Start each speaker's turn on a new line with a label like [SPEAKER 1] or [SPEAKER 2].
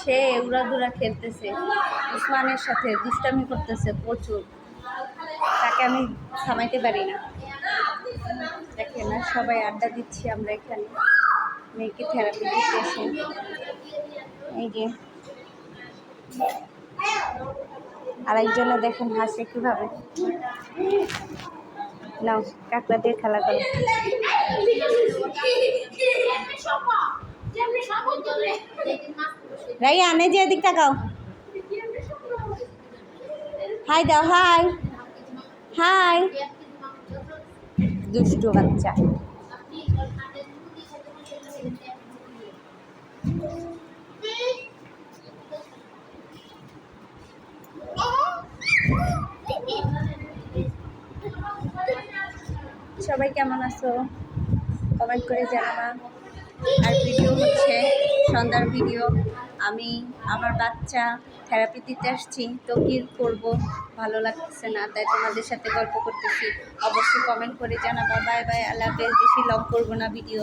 [SPEAKER 1] সে উড়াদুরা খেলতেছে, উসমানের সাথে দুষ্টামি করতেছে প্রচুর, তাকে আমি থামাইতে পারি না। দেখে না, সবাই আড্ডা দিচ্ছি আমরা এখানে, মেয়েকে থেরাপি দিতেছি। এই যে আরেকজনে দেখেন হাসে কিভাবে। নাও কাকড়া দিয়ে খেলা করো। রাইয়া আনে যে এদিক তাকাও, হাই দাও, হাই হাই, দুষ্টু বাচ্চা। সবাই কেমন আছো কমেন্ট করে জানাবা। আর ভিডিও হচ্ছে সন্ধ্যার ভিডিও, আমি আমার বাচ্চা থেরাপি দিতে আসছি, তো কি করব, ভালো লাগতেছে না, তাই তোমাদের সাথে গল্প করতেছি। অবশ্যই কমেন্ট করে জানাবা। বাই বাই, আল্লাহ হাফেজ। বেশি লং করবো না ভিডিও।